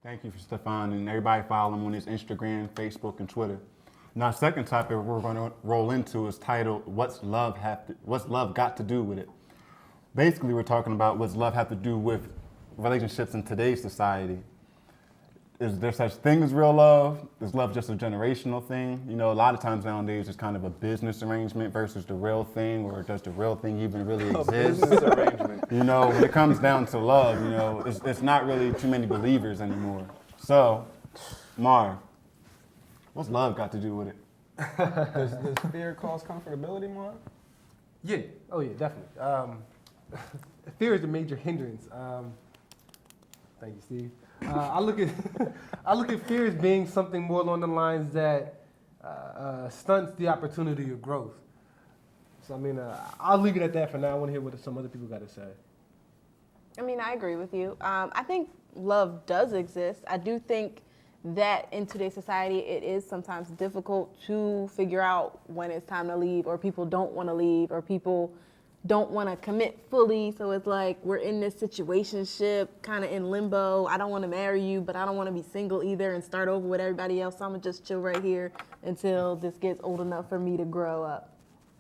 Thank you for Stefan and everybody follow him on his Instagram, Facebook, and Twitter. Now, second topic we're going to roll into is titled "What's Love Got to Do with It?" Basically, we're talking about what's love have to do with relationships in today's society. Is there such thing as real love? Is love just a generational thing? You know, a lot of times nowadays it's kind of a business arrangement versus the real thing, or does the real thing even really exist? Business arrangement. You know, when it comes down to love, you know, it's not really too many believers anymore. So, Mar, what's love got to do with it? Does fear cause comfortability, Mark? Yeah. Oh yeah, definitely. Fear is a major hindrance. Thank you, Steve. I look at fear as being something more along the lines that stunts the opportunity of growth. So I mean, I'll leave it at that for now. I want to hear what some other people got to say. I mean, I agree with you. I think love does exist. I do think that in today's society, it is sometimes difficult to figure out when it's time to leave, or people don't want to leave, or people don't want to commit fully. So it's like we're in this situationship, kind of in limbo. I don't want to marry you, but I don't want to be single either and start over with everybody else. So I'm going to just chill right here until this gets old enough for me to grow up.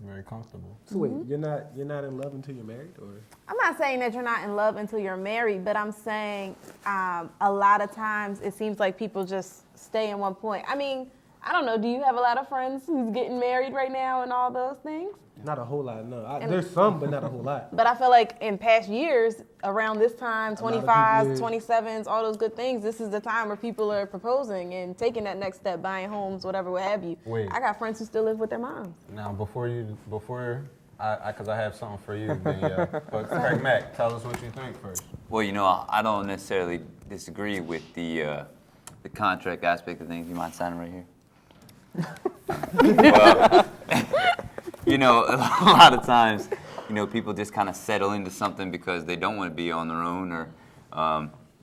Very comfortable. So wait, you're not in love until you're married, or? I'm not saying that you're not in love until you're married, but I'm saying a lot of times it seems like people just stay in one point. I mean, I don't know. Do you have a lot of friends who's getting married right now and all those things? Not a whole lot, no. There's some, but not a whole lot. But I feel like in past years, around this time, 25s, 27s, all those good things, this is the time where people are proposing and taking that next step, buying homes, whatever, what have you. Wait. I got friends who still live with their moms. Now, because I have something for you, but Craig Mack, tell us what you think first. Well, you know, I don't necessarily disagree with the contract aspect of things. You mind signing right here? Well, you know, a lot of times, you know, people just kind of settle into something because they don't want to be on their own, or,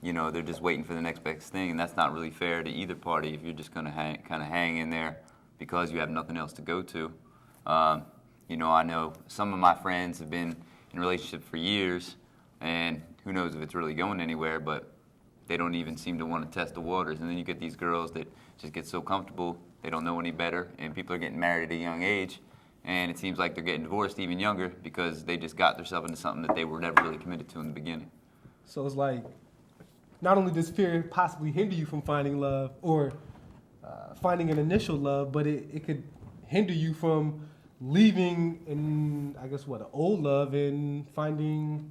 you know, they're just waiting for the next best thing, and that's not really fair to either party if you're just going to hang in there because you have nothing else to go to. You know, I know some of my friends have been in a relationship for years, and who knows if it's really going anywhere, but they don't even seem to want to test the waters. And then you get these girls that just get so comfortable, they don't know any better, and people are getting married at a young age, and it seems like they're getting divorced even younger because they just got themselves into something that they were never really committed to in the beginning. So it's like, not only does fear possibly hinder you from finding love or finding an initial love, but it could hinder you from leaving in, I guess, an old love and finding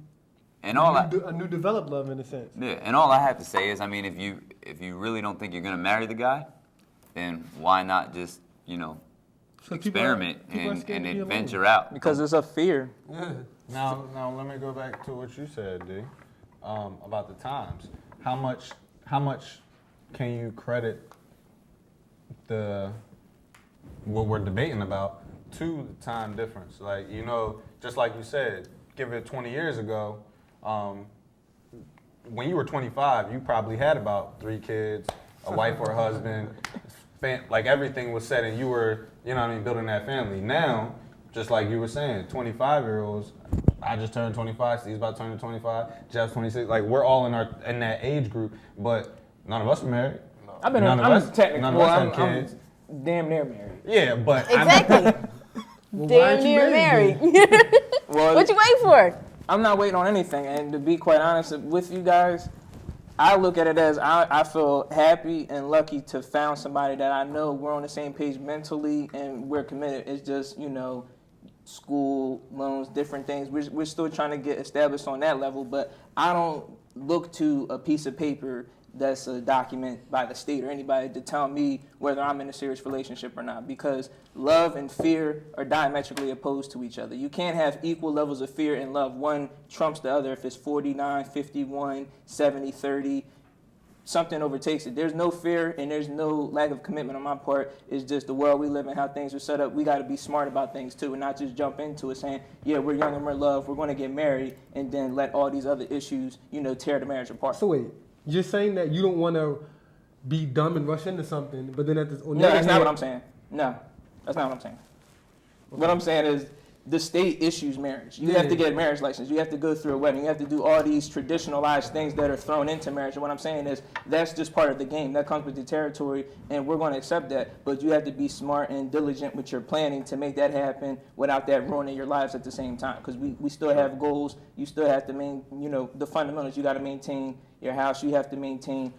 a new developed love in a sense. Yeah, and all I have to say is, I mean, if you really don't think you're going to marry the guy, then why not just, you know, experiment and adventure out? Because it's a fear. Yeah. Now let me go back to what you said, D, about the times. How much can you credit what we're debating about to the time difference? Like, you know, just like you said, give it 20 years ago, when you were 25, you probably had about 3 kids, a wife or a husband, like everything was set and you were, you know what I mean, building that family. Now, just like you were saying, 25-year-olds, I just turned 25, Steve's about to turn 25, Jeff's 26, like we're all in that age group, but none of us are married. I'm damn near married. Yeah, but Exactly. Damn near married. Well, What you waiting for? I'm not waiting on anything, and to be quite honest with you guys, I look at it as I feel happy and lucky to found somebody that I know we're on the same page mentally and we're committed. It's just, you know, school, loans, different things. We're still trying to get established on that level, but I don't look to a piece of paper that's a document by the state or anybody to tell me whether I'm in a serious relationship or not, because love and fear are diametrically opposed to each other. You can't have equal levels of fear and love. One trumps the other if it's 49, 51, 70, 30. Something overtakes it. There's no fear and there's no lack of commitment on my part. It's just the world we live in, how things are set up. We got to be smart about things too and not just jump into it saying, yeah, we're young and we're in love, we're going to get married, and then let all these other issues, you know, tear the marriage apart. So wait, you're saying that you don't want to be dumb and rush into something, but then at this... No, that's not what I'm saying. No, that's not what I'm saying. What I'm saying is the state issues marriage. You have to get a marriage license. You have to go through a wedding. You have to do all these traditionalized things that are thrown into marriage. And what I'm saying is that's just part of the game. That comes with the territory, and we're going to accept that. But you have to be smart and diligent with your planning to make that happen without that ruining your lives at the same time. Because we still have goals. You still have to the fundamentals. You got to maintain your house. You have to maintain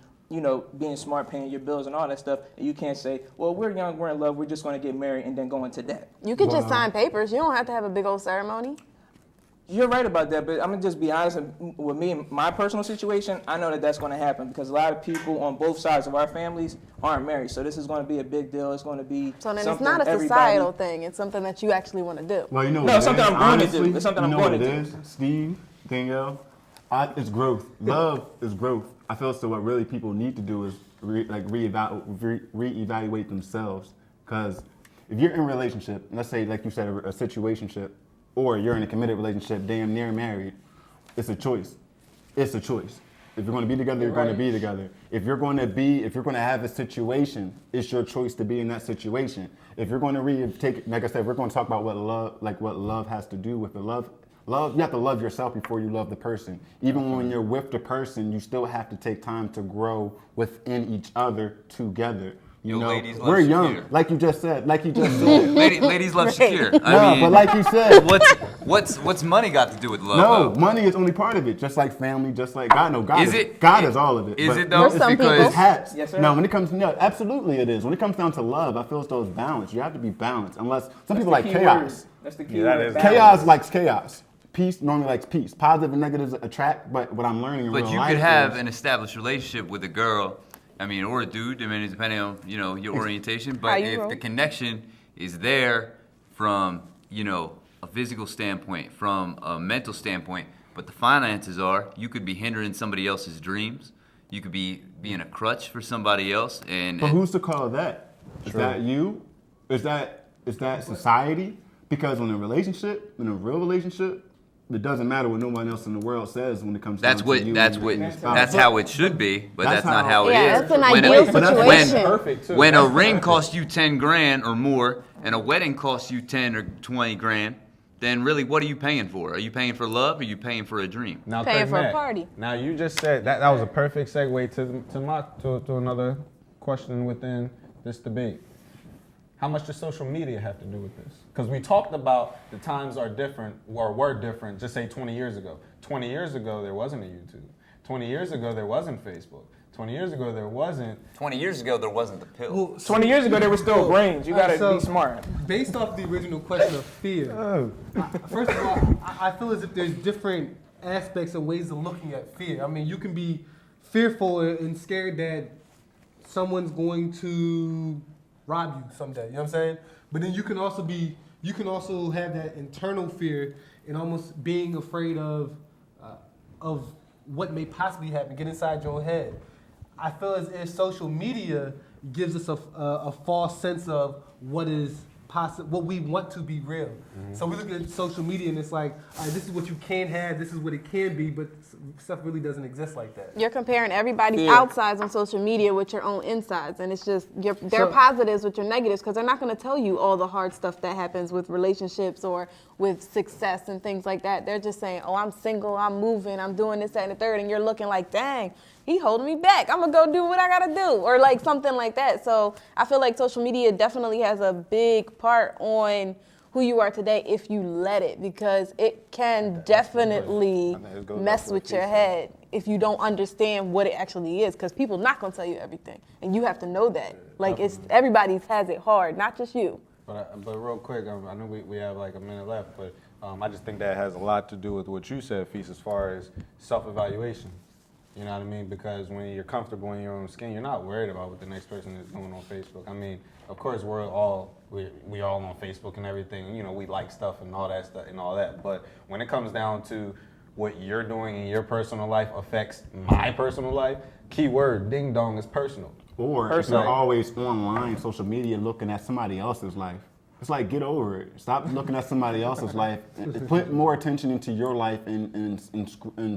being smart, paying your bills and all that stuff. And you can't say, well, we're young, we're in love, we're just going to get married and then go into that. You could just sign papers. You don't have to have a big old ceremony. You're right about that, but I'm going to just be honest with me and my personal situation. I know that that's going to happen because a lot of people on both sides of our families aren't married. So this is going to be a big deal. It's going to be So then it's not a societal thing. It's something that you actually want to do. Well, you know No, what it's something it is? I'm going to Honestly, do. It's something I'm you know going what to it do. is, Steve, Danielle? It's growth. Love is growth. I feel so what really people need to do is reevaluate themselves. Because if you're in a relationship, let's say, like you said, a situationship, or you're in a committed relationship, damn near married, it's a choice. It's a choice. If you're going to be together, you're going to be together. If you're going to have a situation, it's your choice to be in that situation. If you're going to like I said, we're going to talk about what love has to do with the love. Love, you have to love yourself before you love the person. Even when you're with the person, you still have to take time to grow within each other together. You know, ladies love we're Shakira. young, like you just said. Ladies love Shakira. But like you said, what's money got to do with love? no, though? money is only part of it. Just like family, just like God. No, God Is it? God is all of it. Is But it though? For some Because people. It's hats. Yes, sir. No, when it comes absolutely it is. When it comes down to love, I feel as though it's balance. You have to be balanced. Unless some people like chaos. That's the key Yeah, that word, is- balance. Chaos likes chaos. Peace normally likes peace. Positive and negatives attract, but what I'm learning in real But you life could have is, an established relationship with a girl, or a dude, depending on, your orientation. But you if roll. the connection is there from, a physical standpoint, from a mental standpoint, but the finances are, you could be hindering somebody else's dreams. You could be being a crutch for somebody else. but who's to call that? Is that you? Is that society? Because in a real relationship, it doesn't matter what no one else in the world says when it comes down to you. That's how it should be, but That's that's not how- how it Yeah, is. that's an When ideal but that's- situation. Perfect too. When a ring costs you 10 grand or more, and a wedding costs you 10 or 20 grand, then really, what are you paying for? Are you paying for love, or are you paying for a dream? Now, Paying Craig for a Mack, party. Now you just said that was a perfect segue to another question within this debate. How much does social media have to do with this? Because we talked about the times are different or were different, just say 20 years ago. 20 years ago, there wasn't a YouTube. 20 years ago, there wasn't Facebook. 20 years ago, there wasn't. 20 years ago, there wasn't the pill. Well, 20 years ago, there were still brains. You got to so- be smart. Based off the original question of fear, first of all, I feel as if there's different aspects and ways of looking at fear. I mean, you can be fearful and scared that someone's going to rob you someday. You know what I'm saying? But then you can also have that internal fear and almost being afraid of what may possibly happen. Get inside your own head. I feel as if social media gives us a false sense of what is possible, what we want to be real. So we look at social media and it's like, all right, this is what you can have, this is what it can be, but stuff really doesn't exist like that. You're comparing everybody's Yeah. outsides on social media with your own insides, and it's just their positives with your negatives, because they're not going to tell you all the hard stuff that happens with relationships or with success and things like that. They're just saying, oh, I'm single, I'm moving, I'm doing this, that, and the third, and you're looking like, dang, he holding me back. I'm going to go do what I got to do, or like something like that. So I feel like social media definitely has a big part on who you are today if you let it, because it can definitely I think it goes mess back to with what your Keith head if you don't understand what it actually is, because people not going to tell you everything, and you have to know that. Like, it's everybody has it hard, not just you. But real quick, I know we have like a minute left, but I just think that has a lot to do with what you said, Feast, as far as self-evaluation. You know what I mean? Because when you're comfortable in your own skin, you're not worried about what the next person is doing on Facebook. I mean, of course, we all on Facebook and everything. You know, we like stuff and all that stuff and all that. But when it comes down to what you're doing in your personal life affects my personal life, keyword ding dong is personal. Or if Personally. you're always online, social media, looking at somebody else's life. It's like, get over it. Stop looking at somebody else's life. Put more attention into your life and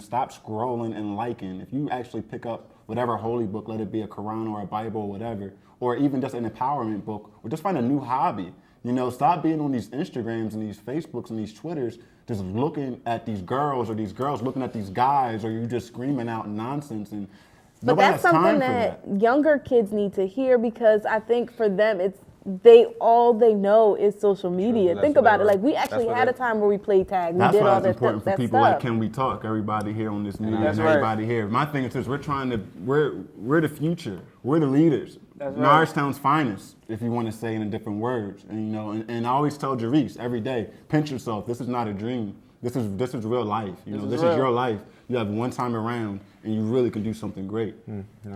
stop scrolling and liking. If you actually pick up whatever holy book, let it be a Quran or a Bible or whatever, or even just an empowerment book, or just find a new hobby. You know, stop being on these Instagrams and these Facebooks and these Twitters, just looking at these girls or these girls looking at these guys, or you just screaming out nonsense. And But nobody that's has time something for that younger kids need to hear, because I think for them all they know is social media. That's Think what about it. they- Like, we that's actually what had they- a time where we played tag. We That's did why all it's that, important for that people stuff. like Can We Talk, everybody here on this media, That's and right. everybody here. My thing is this, we're the future. We're the leaders. That's right. Norristown's finest, if you want to say it in different words. And you know, and I always tell Jerice every day, pinch yourself. This is not a dream. This is real life. You know, this is real. your life. You have one time around, and you really can do something great.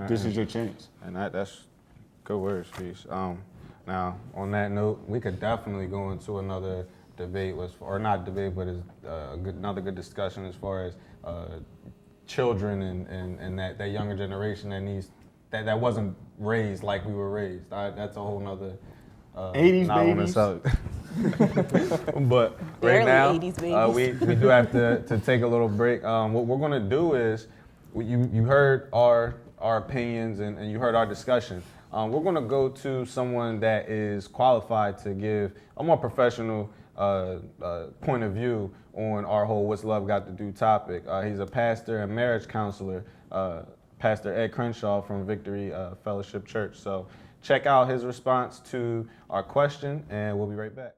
This is your chance. And that's good words, Peace. Now, on that note, we could definitely go into another debate, or not debate, but another good discussion as far as children and that younger generation that wasn't raised like we were raised. That's a whole nother 80s not on the babies. subject. But Barely right now, 80s babies. we do have to take a little break. What we're gonna do is, you heard our opinions and you heard our discussion. We're gonna go to someone that is qualified to give a more professional point of view on our whole "What's Love Got to Do" topic. He's a pastor and marriage counselor, Pastor Ed Crenshaw from Victory Fellowship Church. So check out his response to our question, and we'll be right back.